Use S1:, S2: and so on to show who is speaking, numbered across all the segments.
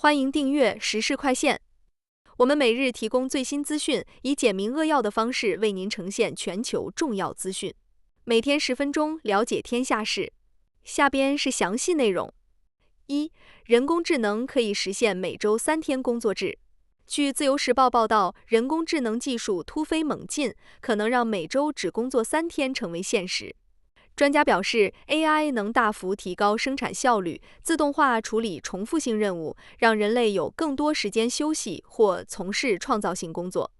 S1: 欢迎订阅时事快线。我们每日提供最新资讯，以简明扼要的方式为您呈现全球重要资讯。每天10分钟，了解天下事。下边是详细内容。1. 人工智能可以实现每周3天工作制。据自由时报报道，人工智能技术突飞猛进，可能让每周只工作3天成为现实。专家表示 ，AI 能大幅提高生产效率，自动化处理重复性任务，让人类有更多时间休息或从事创造性工作。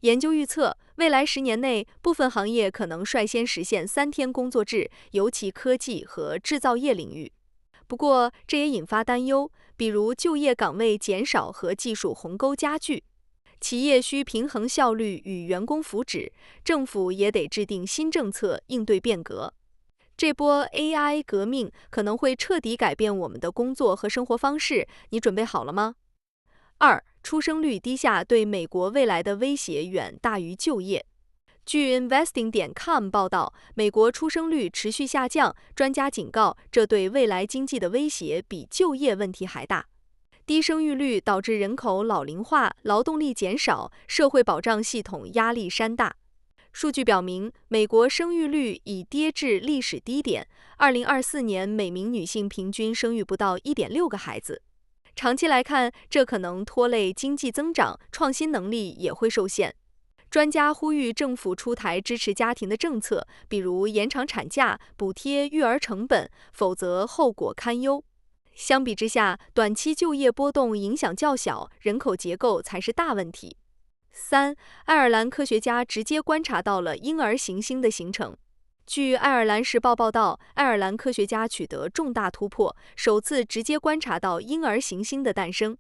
S1: 研究预测，未来10年内，部分行业可能率先实现3天工作制，尤其科技和制造业领域。不过，这也引发担忧，比如就业岗位减少和技术鸿沟加剧。企业需平衡效率与员工福祉，政府也得制定新政策应对变革。这波 AI 革命可能会彻底改变我们的工作和生活方式，你准备好了吗？2. 出生率低下对美国未来的威胁远大于就业。据 Investing.com 报道，美国出生率持续下降，专家警告，这对未来经济的威胁比就业问题还大。低生育率导致人口老龄化，劳动力减少，社会保障系统压力山大。数据表明，美国生育率已跌至历史低点，2024年每名女性平均生育不到1.6个孩子。长期来看，这可能拖累经济增长，创新能力也会受限。专家呼吁政府出台支持家庭的政策，比如延长产假、补贴育儿成本，否则后果堪忧。相比之下，短期就业波动影响较小，人口结构才是大问题。3. 爱尔兰科学家直接观察到了婴儿行星的形成。据爱尔兰时报报道，爱尔兰科学家取得重大突破，首次直接观察到婴儿行星的诞生。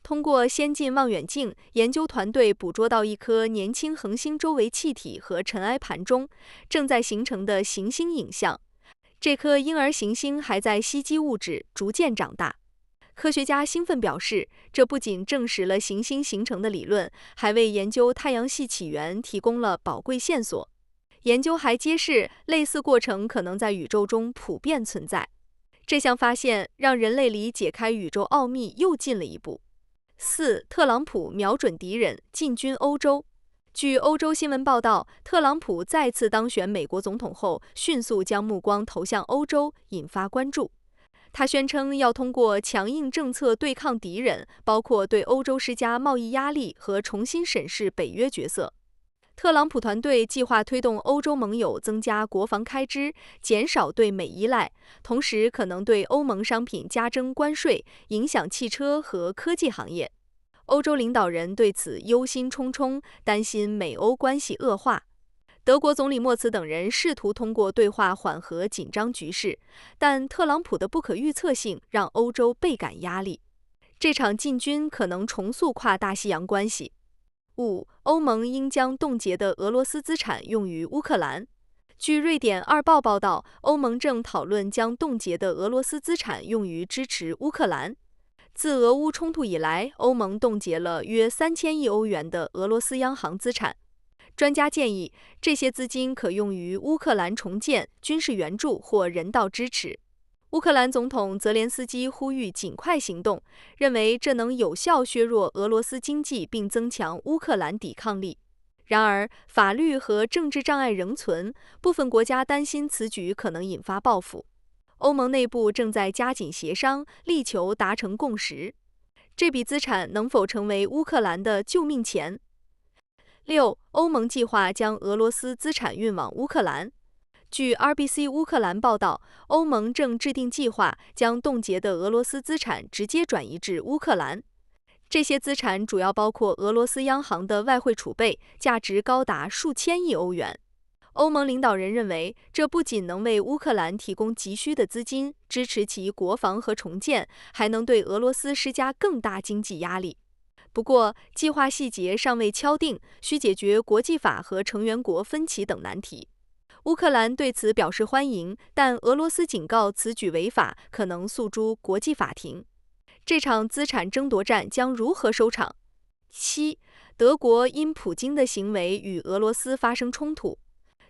S1: 通过先进望远镜，研究团队捕捉到一颗年轻恒星周围气体和尘埃盘中正在形成的行星影像。这颗婴儿行星还在吸积物质，逐渐长大。科学家兴奋表示，这不仅证实了行星形成的理论，还为研究太阳系起源提供了宝贵线索。研究还揭示，类似过程可能在宇宙中普遍存在。这项发现让人类离解开宇宙奥秘又近了一步。4. 特朗普瞄准敌人，进军欧洲。据欧洲新闻报道，特朗普再次当选美国总统后，迅速将目光投向欧洲，引发关注。他宣称要通过强硬政策对抗敌人，包括对欧洲施加贸易压力和重新审视北约角色。特朗普团队计划推动欧洲盟友增加国防开支，减少对美依赖，同时可能对欧盟商品加征关税，影响汽车和科技行业。欧洲领导人对此忧心忡忡，担心美欧关系恶化。德国总理默茨等人试图通过对话缓和紧张局势，但特朗普的不可预测性让欧洲倍感压力。这场进军可能重塑跨大西洋关系。5. 欧盟应将冻结的俄罗斯资产用于乌克兰。据瑞典2报报道，欧盟正讨论将冻结的俄罗斯资产用于支持乌克兰。自俄乌冲突以来，欧盟冻结了约3000亿欧元的俄罗斯央行资产。专家建议，这些资金可用于乌克兰重建、军事援助或人道支持。乌克兰总统泽连斯基呼吁尽快行动，认为这能有效削弱俄罗斯经济并增强乌克兰抵抗力。然而，法律和政治障碍仍存，部分国家担心此举可能引发报复。欧盟内部正在加紧协商，力求达成共识。这笔资产能否成为乌克兰的救命钱？6. 欧盟计划将俄罗斯资产运往乌克兰。据 RBC 乌克兰报道，欧盟正制定计划，将冻结的俄罗斯资产直接转移至乌克兰。这些资产主要包括俄罗斯央行的外汇储备，价值高达数千亿欧元。欧盟领导人认为，这不仅能为乌克兰提供急需的资金，支持其国防和重建，还能对俄罗斯施加更大经济压力。不过，计划细节尚未敲定，需解决国际法和成员国分歧等难题。乌克兰对此表示欢迎，但俄罗斯警告此举违法，可能诉诸国际法庭。这场资产争夺战将如何收场？7. 德国因普京的行为与俄罗斯发生冲突。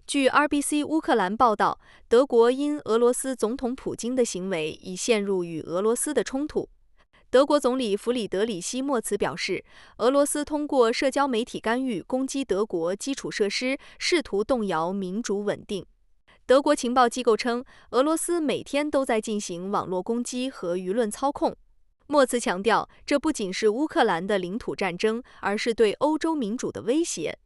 S1: 据 RBC 乌克兰报道，德国因俄罗斯总统普京的行为已陷入与俄罗斯的冲突。德国总理弗里德里希·莫茨表示，俄罗斯通过社交媒体干预攻击德国基础设施，试图动摇民主稳定。德国情报机构称，俄罗斯每天都在进行网络攻击和舆论操控。莫茨强调，这不仅是乌克兰的领土战争，而是对欧洲民主的威胁。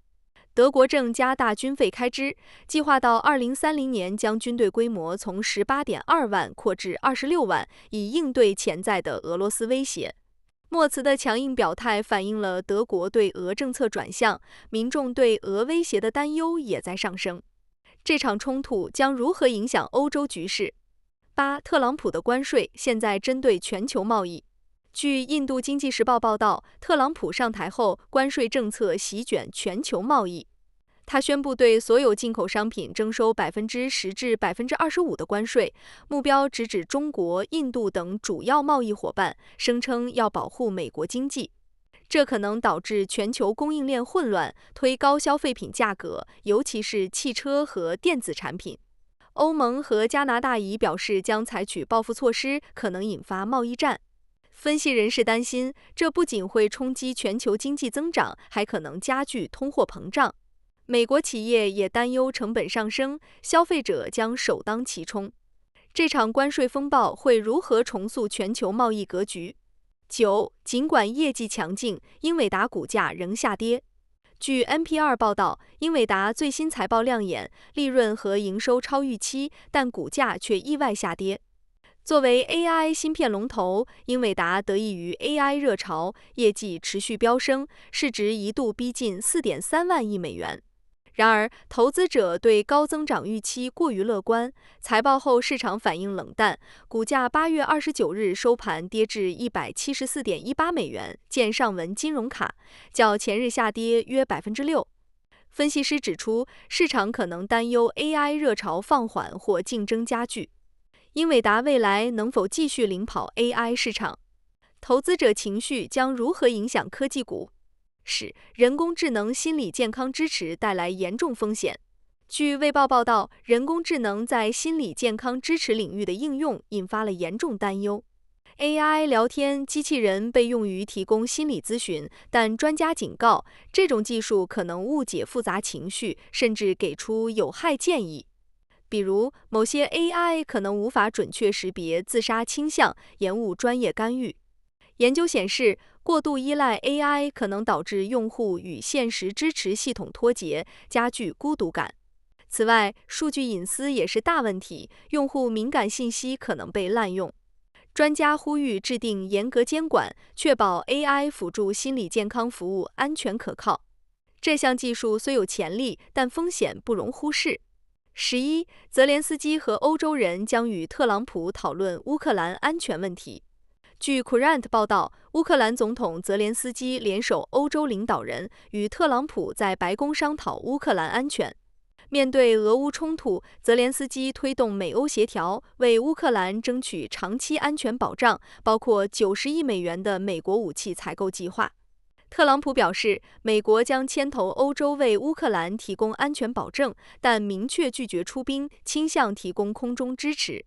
S1: 德国正加大军费开支，计划到2030年将军队规模从18.2万扩至26万，以应对潜在的俄罗斯威胁。莫茨的强硬表态反映了德国对俄政策转向，民众对俄威胁的担忧也在上升。这场冲突将如何影响欧洲局势？8. 特朗普的关税现在针对全球贸易。据印度经济时报报道，特朗普上台后，关税政策席卷全球贸易。他宣布对所有进口商品征收10%至25%的关税，目标直指中国、印度等主要贸易伙伴，声称要保护美国经济。这可能导致全球供应链混乱，推高消费品价格，尤其是汽车和电子产品。欧盟和加拿大已表示将采取报复措施，可能引发贸易战。分析人士担心，这不仅会冲击全球经济增长，还可能加剧通货膨胀。美国企业也担忧成本上升，消费者将首当其冲。这场关税风暴会如何重塑全球贸易格局？9. 尽管业绩强劲，英伟达股价仍下跌。据 NPR 报道，英伟达最新财报亮眼，利润和营收超预期，但股价却意外下跌。作为 AI 芯片龙头，英伟达得益于 AI 热潮，业绩持续飙升，市值一度逼近4.3万亿美元。然而，投资者对高增长预期过于乐观，财报后市场反应冷淡，股价8月29日收盘跌至174.18美元，见上文金融卡，较前日下跌约6%。分析师指出，市场可能担忧 AI 热潮放缓或竞争加剧。英伟达未来能否继续领跑 AI 市场？投资者情绪将如何影响科技股？是人工智能心理健康支持带来严重风险。据卫报报道，人工智能在心理健康支持领域的应用引发了严重担忧。AI 聊天机器人被用于提供心理咨询，但专家警告，这种技术可能误解复杂情绪，甚至给出有害建议。比如，某些 AI 可能无法准确识别自杀倾向，延误专业干预。研究显示，过度依赖 AI 可能导致用户与现实支持系统脱节，加剧孤独感。此外，数据隐私也是大问题，用户敏感信息可能被滥用。专家呼吁制定严格监管，确保 AI 辅助心理健康服务安全可靠。这项技术虽有潜力，但风险不容忽视。11. 泽连斯基和欧洲人将与特朗普讨论乌克兰安全问题。据 Courant 报道，乌克兰总统泽连斯基联手欧洲领导人，与特朗普在白宫商讨乌克兰安全。面对俄乌冲突，泽连斯基推动美欧协调，为乌克兰争取长期安全保障，包括90亿美元的美国武器采购计划。特朗普表示，美国将牵头欧洲为乌克兰提供安全保证，但明确拒绝出兵，倾向提供空中支持。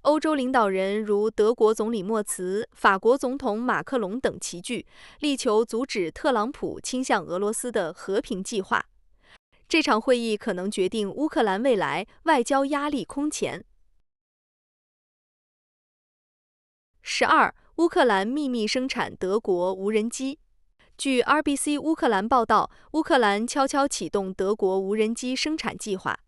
S1: 欧洲领导人如德国总理默茨、法国总统马克龙等齐聚，力求阻止特朗普倾向俄罗斯的和平计划。这场会议可能决定乌克兰未来，外交压力空前。12. 乌克兰秘密生产德国无人机。据 RBC 乌克兰报道，乌克兰悄悄启动德国无人机生产计划。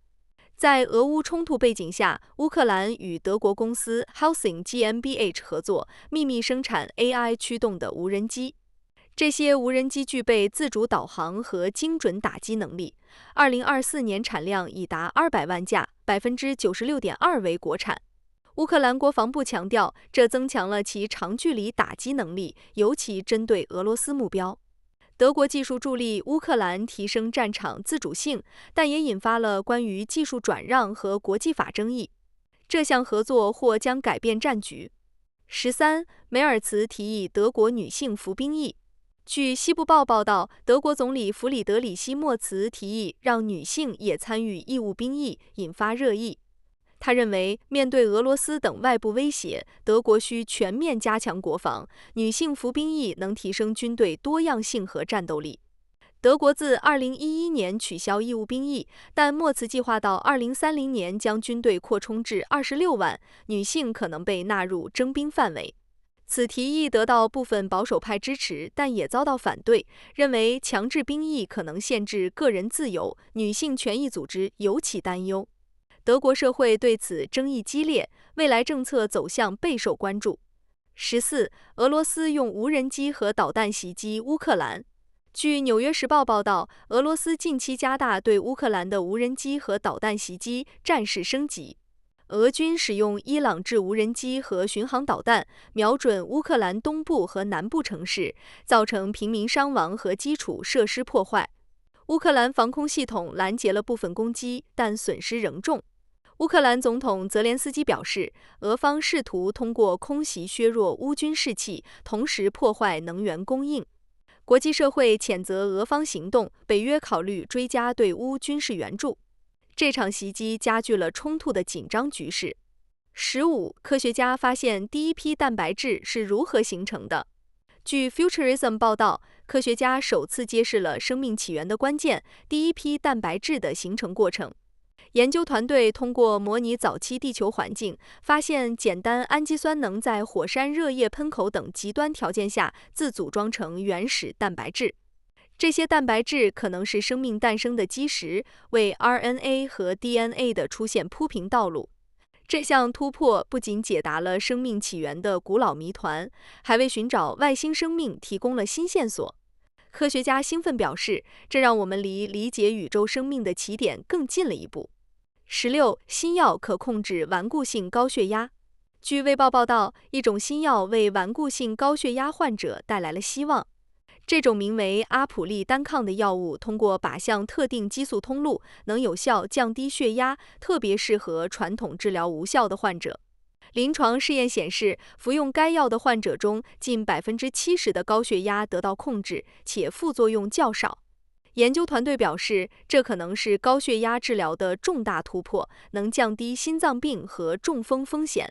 S1: 在俄乌冲突背景下，乌克兰与德国公司 Helsing GmbH 合作，秘密生产 AI 驱动的无人机。这些无人机具备自主导航和精准打击能力。2024年产量已达200万架，96.2%为国产。乌克兰国防部强调，这增强了其长距离打击能力，尤其针对俄罗斯目标。德国技术助力乌克兰提升战场自主性，但也引发了关于技术转让和国际法争议。这项合作或将改变战局。13. 梅尔茨提议德国女性服兵役。据西部报报道，德国总理弗里德里希·莫茨提议让女性也参与义务兵役，引发热议。他认为，面对俄罗斯等外部威胁，德国需全面加强国防，女性服兵役能提升军队多样性和战斗力。德国自2011年取消义务兵役，但默茨计划到2030年将军队扩充至26万，女性可能被纳入征兵范围。此提议得到部分保守派支持，但也遭到反对，认为强制兵役可能限制个人自由，女性权益组织尤其担忧。德国社会对此争议激烈，未来政策走向备受关注。14. 俄罗斯用无人机和导弹袭击乌克兰。据《纽约时报》报道，俄罗斯近期加大对乌克兰的无人机和导弹袭击，战事升级。俄军使用伊朗制无人机和巡航导弹，瞄准乌克兰东部和南部城市，造成平民伤亡和基础设施破坏。乌克兰防空系统拦截了部分攻击，但损失仍重。乌克兰总统泽连斯基表示，俄方试图通过空袭削弱乌军士气，同时破坏能源供应。国际社会谴责俄方行动，北约考虑追加对乌军事援助。这场袭击加剧了冲突的紧张局势。15. 科学家发现第一批蛋白质是如何形成的。据 Futurism 报道，科学家首次揭示了生命起源的关键——第一批蛋白质的形成过程。研究团队通过模拟早期地球环境，发现简单氨基酸能在火山热液喷口等极端条件下自组装成原始蛋白质。这些蛋白质可能是生命诞生的基石，为 RNA 和 DNA 的出现铺平道路。这项突破不仅解答了生命起源的古老谜团，还为寻找外星生命提供了新线索。科学家兴奋表示，这让我们离理解宇宙生命的起点更近了一步。16. 新药可控制顽固性高血压。据《卫报》报道，一种新药为顽固性高血压患者带来了希望。这种名为阿普利单抗的药物通过靶向特定激素通路，能有效降低血压，特别适合传统治疗无效的患者。临床试验显示，服用该药的患者中，近70%的高血压得到控制，且副作用较少。研究团队表示，这可能是高血压治疗的重大突破，能降低心脏病和中风风险。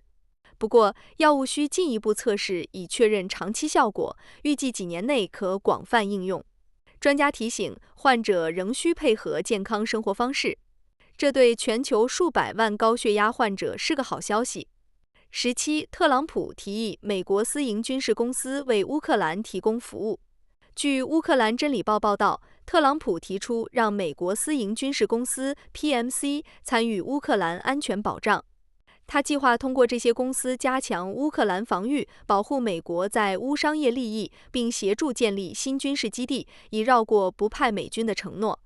S1: 不过，药物需进一步测试以确认长期效果，预计几年内可广泛应用。专家提醒，患者仍需配合健康生活方式，这对全球数百万高血压患者是个好消息。17. 特朗普提议美国私营军事公司为乌克兰提供服务。据乌克兰真理报报道，特朗普提出让美国私营军事公司 PMC 参与乌克兰安全保障。他计划通过这些公司加强乌克兰防御，保护美国在乌商业利益，并协助建立新军事基地，以绕过不派美军的承诺。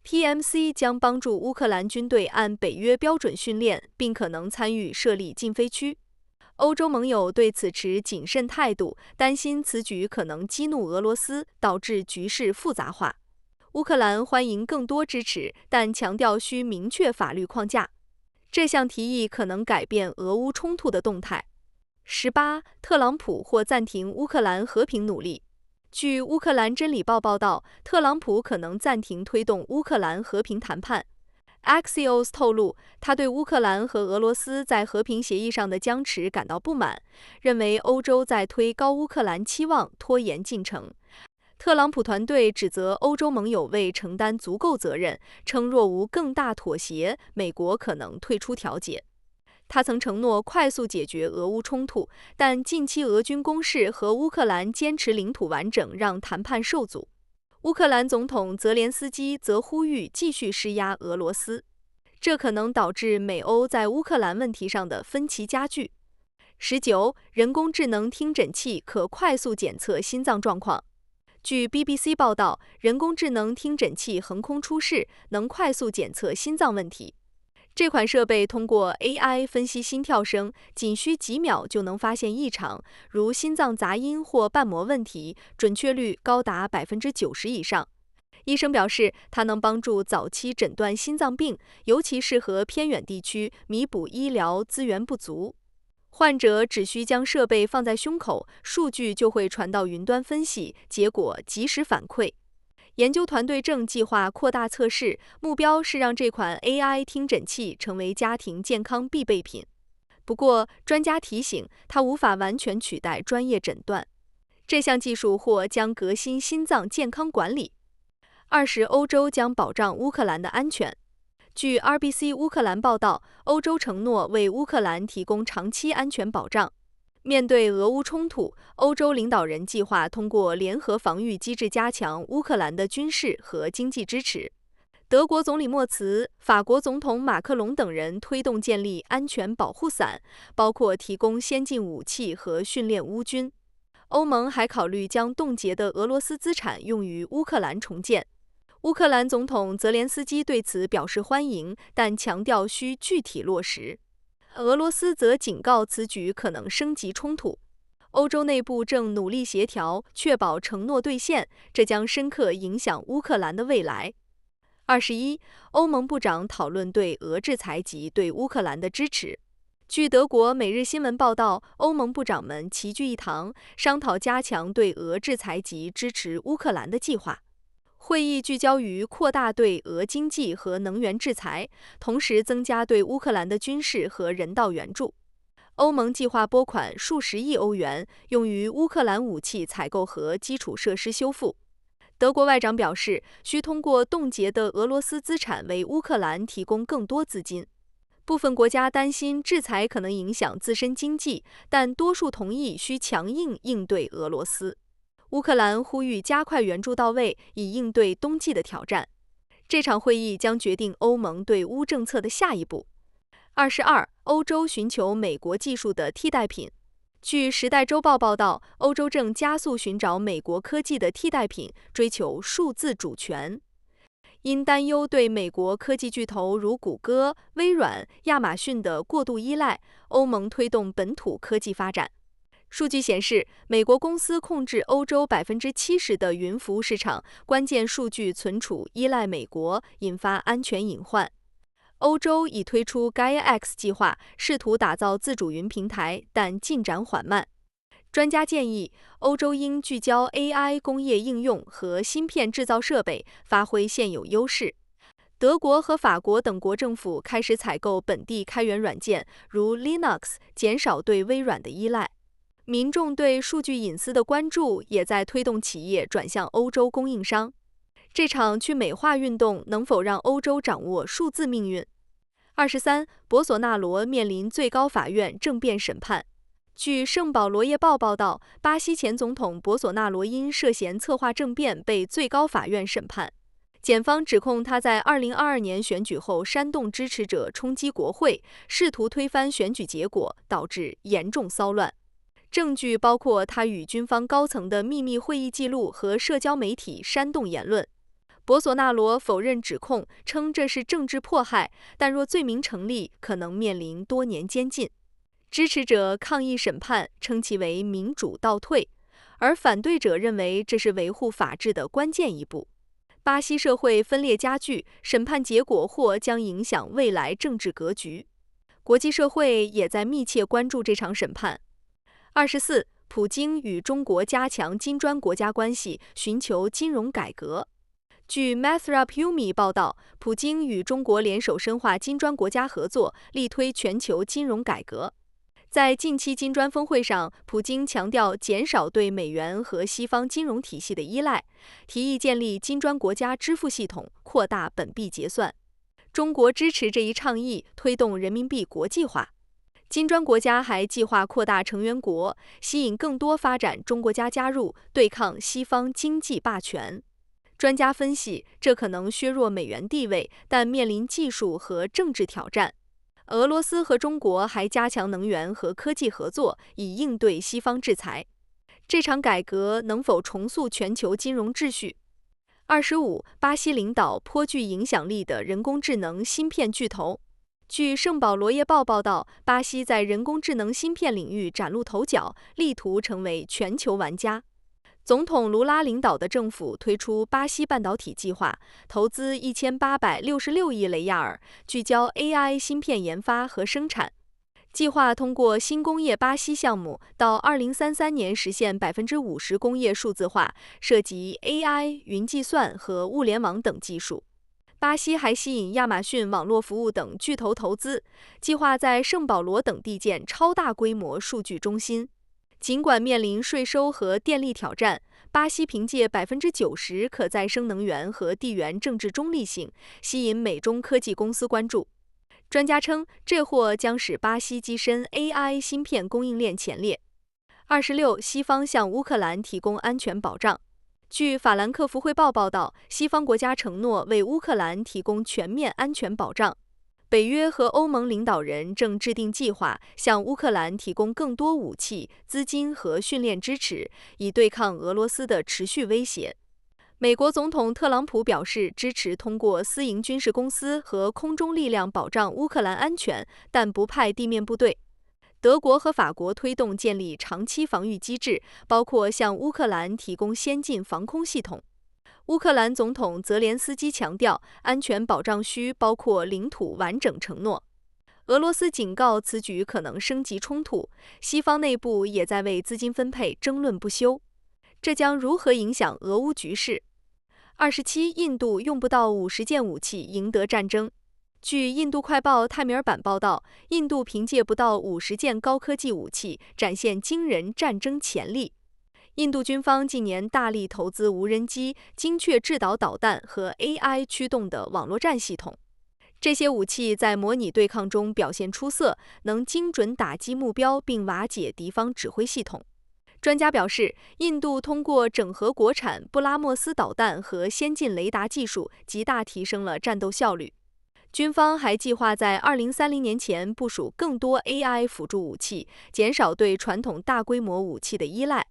S1: PMC 将帮助乌克兰军队按北约标准训练，并可能参与设立禁飞区。欧洲盟友对此持谨慎态度，担心此举可能激怒俄罗斯，导致局势复杂化。乌克兰欢迎更多支持，但强调需明确法律框架。这项提议可能改变俄乌冲突的动态。18. 特朗普或暂停乌克兰和平努力。据乌克兰真理报报道，特朗普可能暂停推动乌克兰和平谈判。Axios 透露，他对乌克兰和俄罗斯在和平协议上的僵持感到不满，认为欧洲在推高乌克兰期望，拖延进程。特朗普团队指责欧洲盟友未承担足够责任，称若无更大妥协，美国可能退出调解。他曾承诺快速解决俄乌冲突，但近期俄军攻势和乌克兰坚持领土完整让谈判受阻。乌克兰总统泽连斯基则呼吁继续施压俄罗斯，这可能导致美欧在乌克兰问题上的分歧加剧。19. 人工智能听诊器可快速检测心脏状况。据 BBC 报道，人工智能听诊器横空出世，能快速检测心脏问题。这款设备通过 AI 分析心跳声，仅需几秒就能发现异常，如心脏杂音或瓣膜问题，准确率高达90%以上。医生表示，它能帮助早期诊断心脏病，尤其适合偏远地区，弥补医疗资源不足。患者只需将设备放在胸口，数据就会传到云端分析，结果及时反馈。研究团队正计划扩大测试，目标是让这款 AI 听诊器成为家庭健康必备品。不过，专家提醒，它无法完全取代专业诊断。这项技术或将革新心脏健康管理。20，欧洲将保障乌克兰的安全。据 RBC 乌克兰报道，欧洲承诺为乌克兰提供长期安全保障。面对俄乌冲突，欧洲领导人计划通过联合防御机制加强乌克兰的军事和经济支持。德国总理默茨、法国总统马克龙等人推动建立安全保护伞，包括提供先进武器和训练乌军。欧盟还考虑将冻结的俄罗斯资产用于乌克兰重建。乌克兰总统泽连斯基对此表示欢迎，但强调需具体落实。俄罗斯则警告此举可能升级冲突。欧洲内部正努力协调，确保承诺兑现，这将深刻影响乌克兰的未来。21，欧盟部长讨论对俄制裁及对乌克兰的支持。据德国《每日新闻》报道，欧盟部长们齐聚一堂，商讨加强对俄制裁及支持乌克兰的计划。会议聚焦于扩大对俄经济和能源制裁，同时增加对乌克兰的军事和人道援助。欧盟计划拨款数十亿欧元，用于乌克兰武器采购和基础设施修复。德国外长表示，需通过冻结的俄罗斯资产为乌克兰提供更多资金。部分国家担心制裁可能影响自身经济，但多数同意需强硬应对俄罗斯。乌克兰呼吁加快援助到位，以应对冬季的挑战。这场会议将决定欧盟对乌政策的下一步。22，欧洲寻求美国技术的替代品。据《时代周报》报道，欧洲正加速寻找美国科技的替代品，追求数字主权。因担忧对美国科技巨头如谷歌、微软、亚马逊的过度依赖，欧盟推动本土科技发展。数据显示，美国公司控制欧洲70%的云服务市场，关键数据存储依赖美国，引发安全隐患。欧洲已推出 Gaia-X 计划，试图打造自主云平台，但进展缓慢。专家建议，欧洲应聚焦 AI 工业应用和芯片制造设备，发挥现有优势。德国和法国等国政府开始采购本地开源软件，如 Linux， 减少对微软的依赖。民众对数据隐私的关注也在推动企业转向欧洲供应商。这场去美化运动能否让欧洲掌握数字命运？23，博索纳罗面临最高法院政变审判。据《圣保罗夜报》报道，巴西前总统博索纳罗因涉嫌策划政变被最高法院审判。检方指控他在2022年选举后煽动支持者冲击国会，试图推翻选举结果，导致严重骚乱。证据包括他与军方高层的秘密会议记录和社交媒体煽动言论。博索纳罗否认指控，称这是政治迫害，但若罪名成立，可能面临多年监禁。支持者抗议审判，称其为民主倒退，而反对者认为这是维护法治的关键一步。巴西社会分裂加剧，审判结果或将影响未来政治格局。国际社会也在密切关注这场审判。24，普京与中国加强金砖国家关系，寻求金融改革。据 Mathrapumi 报道，普京与中国联手深化金砖国家合作，力推全球金融改革。在近期金砖峰会上，普京强调减少对美元和西方金融体系的依赖，提议建立金砖国家支付系统，扩大本币结算。中国支持这一倡议，推动人民币国际化。金砖国家还计划扩大成员国，吸引更多发展中国家加入，对抗西方经济霸权。专家分析，这可能削弱美元地位，但面临技术和政治挑战。俄罗斯和中国还加强能源和科技合作，以应对西方制裁。这场改革能否重塑全球金融秩序？25，巴西领导颇具影响力的人工智能芯片巨头。据《圣保罗夜报》报道，巴西在人工智能芯片领域崭露头角，力图成为全球玩家。总统卢拉领导的政府推出巴西半导体计划，投资1866亿雷亚尔，聚焦 AI 芯片研发和生产。计划通过新工业巴西项目，到2033年实现50%工业数字化，涉及 AI、云计算和物联网等技术。巴西还吸引亚马逊网络服务等巨头投资，计划在圣保罗等地建超大规模数据中心。尽管面临税收和电力挑战，巴西凭借90%可再生能源和地缘政治中立性，吸引美中科技公司关注。专家称，这或将使巴西跻身 AI 芯片供应链前列。26. 西方向乌克兰提供安全保障。据法兰克福汇报报道，西方国家承诺为乌克兰提供全面安全保障。北约和欧盟领导人正制定计划，向乌克兰提供更多武器、资金和训练支持，以对抗俄罗斯的持续威胁。美国总统特朗普表示支持通过私营军事公司和空中力量保障乌克兰安全，但不派地面部队。德国和法国推动建立长期防御机制，包括向乌克兰提供先进防空系统。乌克兰总统泽连斯基强调，安全保障需包括领土完整承诺。俄罗斯警告此举可能升级冲突，西方内部也在为资金分配争论不休。这将如何影响俄乌局势？27. 印度用不到50件武器赢得战争。据印度快报泰米尔版报道，印度凭借不到50件高科技武器，展现惊人战争潜力。印度军方近年大力投资无人机、精确制导导弹和 AI 驱动的网络战系统。这些武器在模拟对抗中表现出色，能精准打击目标并瓦解敌方指挥系统。专家表示，印度通过整合国产布拉莫斯导弹和先进雷达技术，极大提升了战斗效率。军方还计划在2030年前部署更多 AI 辅助武器，减少对传统大规模武器的依赖。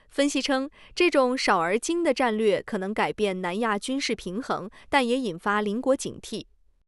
S1: 分析称，这种少而精的战略可能改变南亚军事平衡，但也引发邻国警惕。